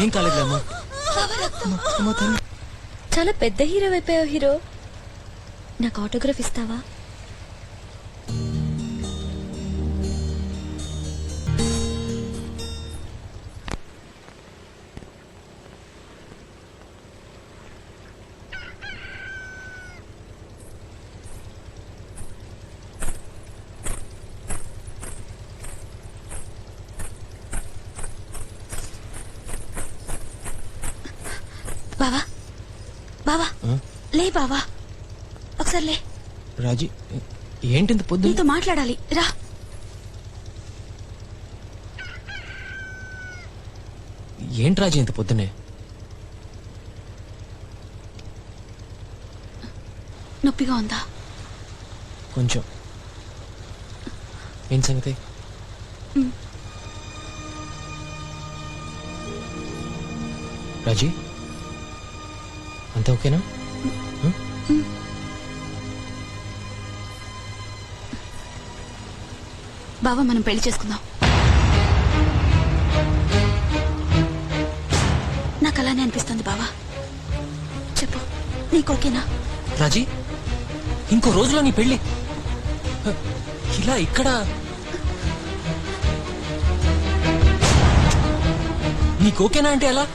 ఏం కాలేదులేమ్మా. చాలా పెద్ద హీరో అయిపోయావు హీరో. నాకు ఆటోగ్రాఫ్ ఇస్తావా? బావా బావా లే బావా, ఒకసారి లే. రాజీ ఏంటి ఇంత పొద్దు? నీతో మాట్లాడాలి రా. ఏంటి రాజీ ఇంత పొద్దునే? నొప్పిగా ఉందా? కొంచెం. ఏం సంగతి? రాజీ అంతా ఓకేనా? బావా మనం పెళ్లి చేసుకుందాం. నాకు అలానే అనిపిస్తుంది బావా. చెప్పు, నీకు ఓకేనా? రాజీ ఇంకో రోజులో నీ పెళ్లి. ఇలా ఇక్కడ నీకు ఓకేనా అంటే ఎలా?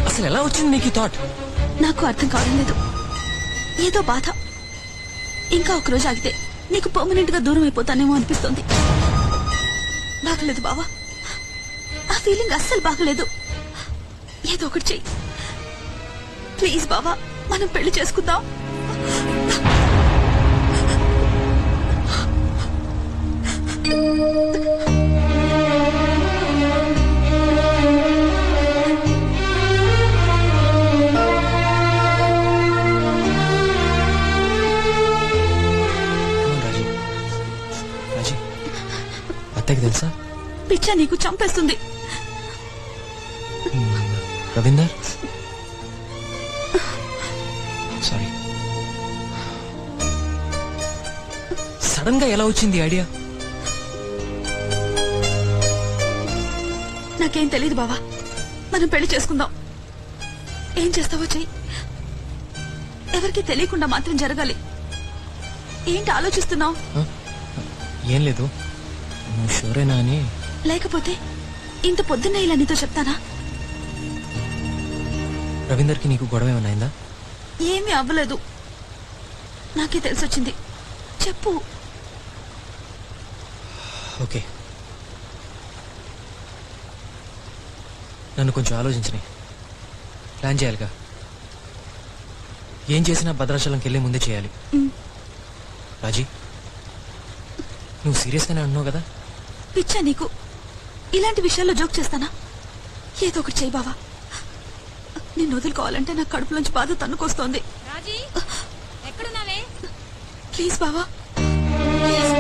అసలు ఎలా వచ్చింది నీకు ఈ థాట్? నాకు అర్థం కావడం లేదు. ఏదో బాధ. ఇంకా ఒక రోజు ఆగితే నీకు పర్మనెంట్ గా దూరం అయిపోతానేమో అనిపిస్తుంది. బాగలేదు బావా, ఆ ఫీలింగ్ అస్సలు బాగలేదు. ఏదో ఒకటి చెయ్యి ప్లీజ్ బావా, మనం పెళ్లి చేసుకుందాం. అత్తకి తెలుసా? పిచ్చా నీకు చంపేస్తుంది. రవీందర్ సారీ. సడన్ గా ఎలా వచ్చింది ఐడియా? నాకేం తెలియదు బావా, మనం పెళ్లి చేసుకుందాం. ఏం చేస్తావో చెయ్యి, ఎవరికి తెలియకుండా మాత్రం జరగాలి. ఏంటి ఆలోచిస్తున్నావు? ఏం లేదు, నువ్వు షూరేనా అని. లేకపోతే ఇంత పొద్దున్నే ఇలా నీతో చెప్తానా? రవీందర్కి నీకు గొడవ ఏమైనా అయిందా? ఏమీ అవ్వలేదు, నాకే తెలిసొచ్చింది. చెప్పు. ఓకే, నన్ను కొంచెం ఆలోచించని. ప్లాన్ చేయాలిగా. ఏం చేసినా భద్రాచలంకి వెళ్ళే ముందే చేయాలి. రాజీ నువ్వు సీరియస్గానే అంటున్నావు కదా? పిచ్చా నీకు, ఇలాంటి విషయాల్లో జోక్ చేస్తానా? ఏదో ఒకటి చెయ్యి బావా. నిన్ను వదులుకోవాలంటే నాకు కడుపులోంచి బాధ తన్నుకొస్తోంది. ప్లీజ్ బావా, ప్లీజ్.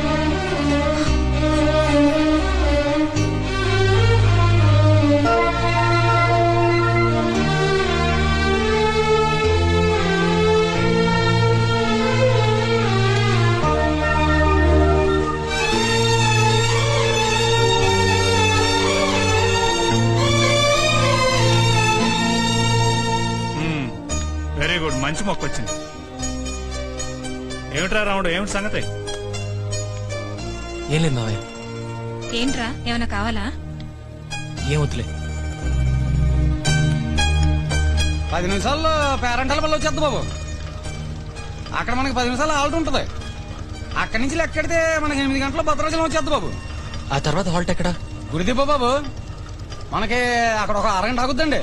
వెరీ గుడ్, మంచి మొక్క వచ్చింది. ఏమిట్రా రాముడు, ఏమిటి సంగతి? ఏం లేదు మావయ్య. ఏంట్రా, ఏమైనా కావాలా? ఏం వద్దులే. 10 నిమిషాల్లో పేరెంటాల వల్ల వచ్చేద్దు బాబు. అక్కడ మనకి 10 నిమిషాలు హాల్ట్ ఉంటుంది. అక్కడి నుంచి లెక్కెడితే మనకి 8 గంటల భద్రాచలం వచ్చేద్దు బాబు. ఆ తర్వాత హాల్ట్ ఎక్కడా? గుడిదిబ్బ బాబు. మనకి అక్కడ ఒక అరగంట ఆగుద్దండి.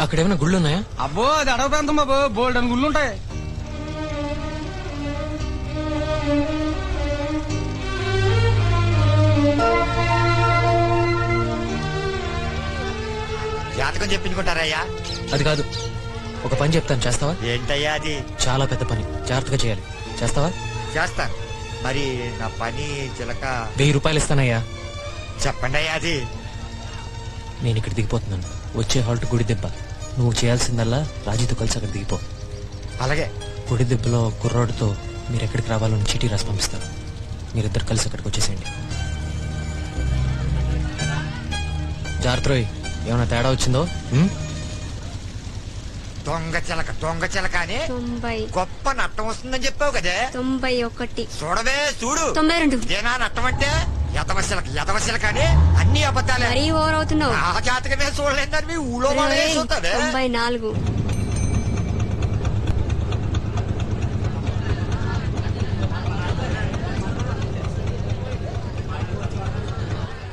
అక్కడ ఏమైనా గుళ్ళు ఉన్నాయా? అబ్బో అది అడవి ప్రాంతం బాబు, బోల్డ్ అని గుళ్ళు ఉంటాయి. జాతకం చెప్పించుకుంటారయ్యా? అది కాదు, ఒక పని చెప్తాను, చేస్తావా? ఏంటయ్యా అది? చాలా పెద్ద పని, జాగ్రత్తగా చేయాలి. చేస్తావా? చేస్తాను. మరి నా పని చిలక 1000 రూపాయలు ఇస్తానయ్యా. చెప్పండి అయ్యా అది. నేను ఇక్కడ దిగిపోతున్నాను. వచ్చే హాల్ట్ గుడి దెబ్బ. నువ్వు చేయాల్సిందల్లా రాజీతో కలిసి అక్కడ దిగిపో. అలాగే. గుడి దెబ్బలో కుర్రాడుతో మీరు ఎక్కడికి రావాలని చీటీ రాసి పంపిస్తాను. మీరిద్దరు కలిసి అక్కడికి వచ్చేసేయండి. జాగ్రత్త రోయ్, ఏమైనా తేడా వచ్చిందో దొంగ చిలక అని 90, గొప్ప నట్టం వస్తుందని చెప్పావు కదే 91, చూడవే చూడు 92. ఇదేనా నట్టం అంటే ఎదవ చిలక అని అన్ని అబద్ధాలే. మరీ ఓవర్ అవుతున్నావు. ఆ జాతకమే చూడలేదని మీ ఊళ్ళో వాళ్ళే చూస్తావే. 94.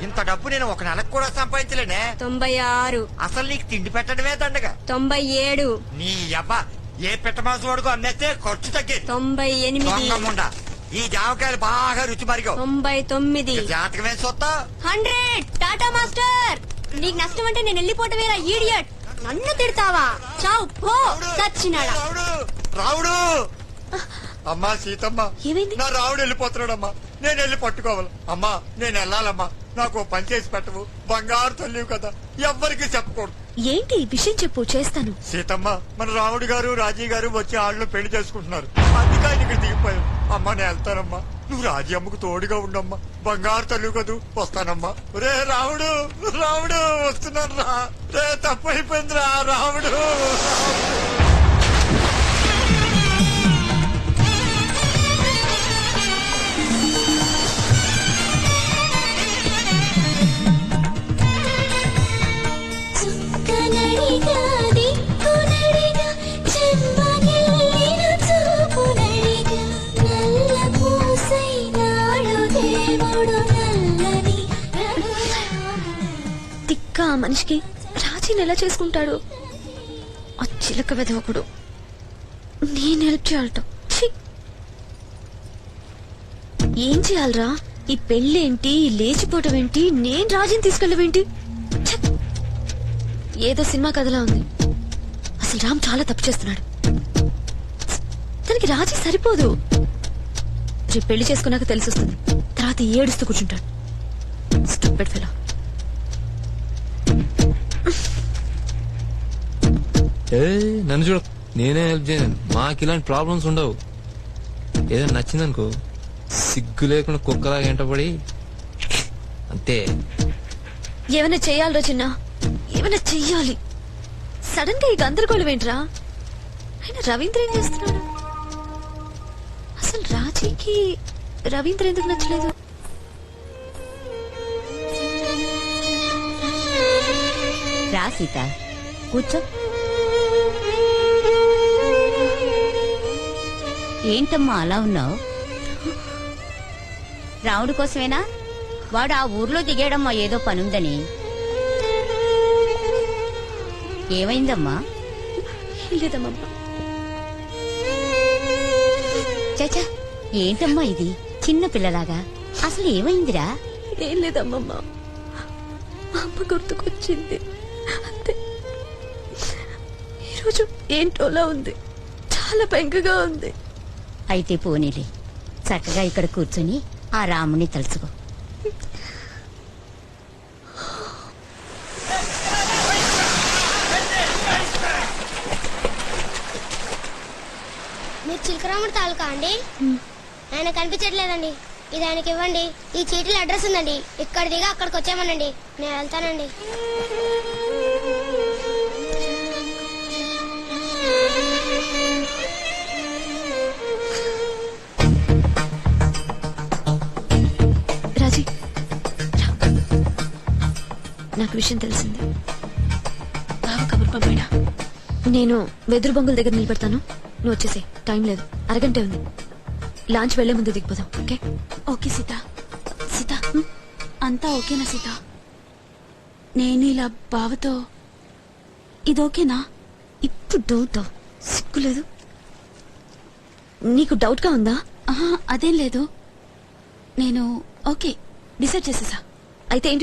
ఇంత డబ్బు నేను ఒక నెలకు కూడా సంపాదించలేనే. 96, అసలు నీకు తిండి పెట్టడమే దండగా. 97, నీ అబ్బా ఏ పెట్టమాసు వాడుకో అమ్మేస్తే ఖర్చు తగ్గేది. 98, దొంగ ఈ జామకాయలు బాగా రుచి మరిగావు. 99, జాతకమే చూస్తా. 100. టాటా మాస్టర్, నీకు నష్టం అంటే నేను వెళ్ళిపోవటమేరా ఈడియట్. నన్ను తిడతావా? చావు పో సచ్చినాడా. రావుడు అమ్మా సీతమ్మ, ఏమైంది? నా రావుడు వెళ్ళిపోతున్నాడమ్మా. నేను వెళ్ళి పట్టుకోవాలి. అమ్మా నేను వెళ్ళాలమ్మా. నాకు ఓ పని చేసి పెట్టవు. బంగారు తల్లివి కదా, ఎవ్వరికి చెప్పకూడదు. ఏంటి విషయం చెప్పు, చేస్తాను. సీతమ్మ, మన రాముడు గారు రాజీ గారు వచ్చి ఆళ్ళు పెళ్లి చేసుకుంటున్నారు. అందుకే ఆయన ఇక్కడ దిగిపోయావు. అమ్మా నేను వెళ్తానమ్మా. నువ్వు రాజీ అమ్మకు తోడుగా ఉండమ్మా. బంగారు తల్లి కదూ. వస్తానమ్మా. రే రాముడు వస్తున్నాను రా. రే తప్పు అయిపోయిందిరా రాముడు. తిక్క ఆ మనిషికి రాజీని ఎలా చేసుకుంటాడు? ఆ చిలక వెదవకుడు. నేను హెల్ప్ చేయాలట. ఛీ! ఏం చేయాలరా? ఈ పెళ్ళేంటి, ఈ లేచిపోవటం ఏంటి, నేను రాజీని తీసుకెళ్ళవేంటి? ఛ! ఏదో సినిమా కథలా ఉంది. అసలు రామ్ చాలా తప్పు చేస్తున్నాడు. తనకి రాజీ సరిపోదు. రేపు పెళ్లి చేసుకున్నాక తెలిసొస్తుంది. తర్వాత ఏడుస్తూ కూర్చుంటాడు. Stupid fellow. నన్ను చూడ, నేనే హెల్ప్ చేయను. మాకు ఇలాంటి ప్రాబ్లమ్స్ ఉండవు. ఏదైనా నచ్చిందనుకో సిగ్గు లేకుండా కుక్కలాగా ఎంటపడి అంతే. ఏమైనా చెయ్యాలరా చిన్న, ఏమైనా చెయ్యాలి. సడన్ గా ఈ గందరగోళం ఏంట్రా? ఆయన రవీంద్ర ఏం చేస్తున్నాడు? అసలు రాజీకి రవీంద్ర ఎందుకు నచ్చలేదు? రా సీత, కూర్చో. ఏంటమ్మా అలా ఉన్నావు? రాముడి కోసమేనా? వాడు ఆ ఊర్లో దిగాడమ్మా, ఏదో పనుందని. ఏమైందమ్మా? లేదమ్మా. చచా, ఏంటమ్మా ఇది చిన్న పిల్లలాగా? అసలు ఏమైందిరా? ఏం లేదమ్మమ్మ, మా అమ్మ గుర్తుకొచ్చింది అంతే. ఈరోజు ఏంటోలా ఉంది, చాలా బెంగగా ఉంది. అయితే పోనీలే, చక్కగా ఇక్కడ కూర్చొని ఆ రాముని తలుచుకో. మీరు చిలకరాముడి తాలూకా అండి? ఆయన కనిపించట్లేదండి. ఇది ఆయనకి ఇవ్వండి. ఈ చీటీలో అడ్రస్ ఉందండి. ఇక్కడ దిగా అక్కడికి వచ్చామనండి. నేను వెళ్తానండి. రాజీ, నాకు విషయం తెలిసింది. బావ కబుర్ పంపాడా? నేను వెదురు బొంగుల దగ్గర నిలబెడతాను, నువ్వు వచ్చేసే. టైం లేదు, అరగంటే ఉంది. లాంచ్ వెళ్లే ముందు దిగిపోదాం. ఓకే? ఓకే సీత. సీత, అంతా ఓకేనా సీత? నేను ఇలా బావతో ఇది ఓకేనా? ఇప్పుడు డౌట్ సిగ్గులేదు నీకు? డౌట్ గా ఉందా? అదేం లేదు, నేను ఓకే డిసైడ్ చేసేసా. అయితే ఏంటి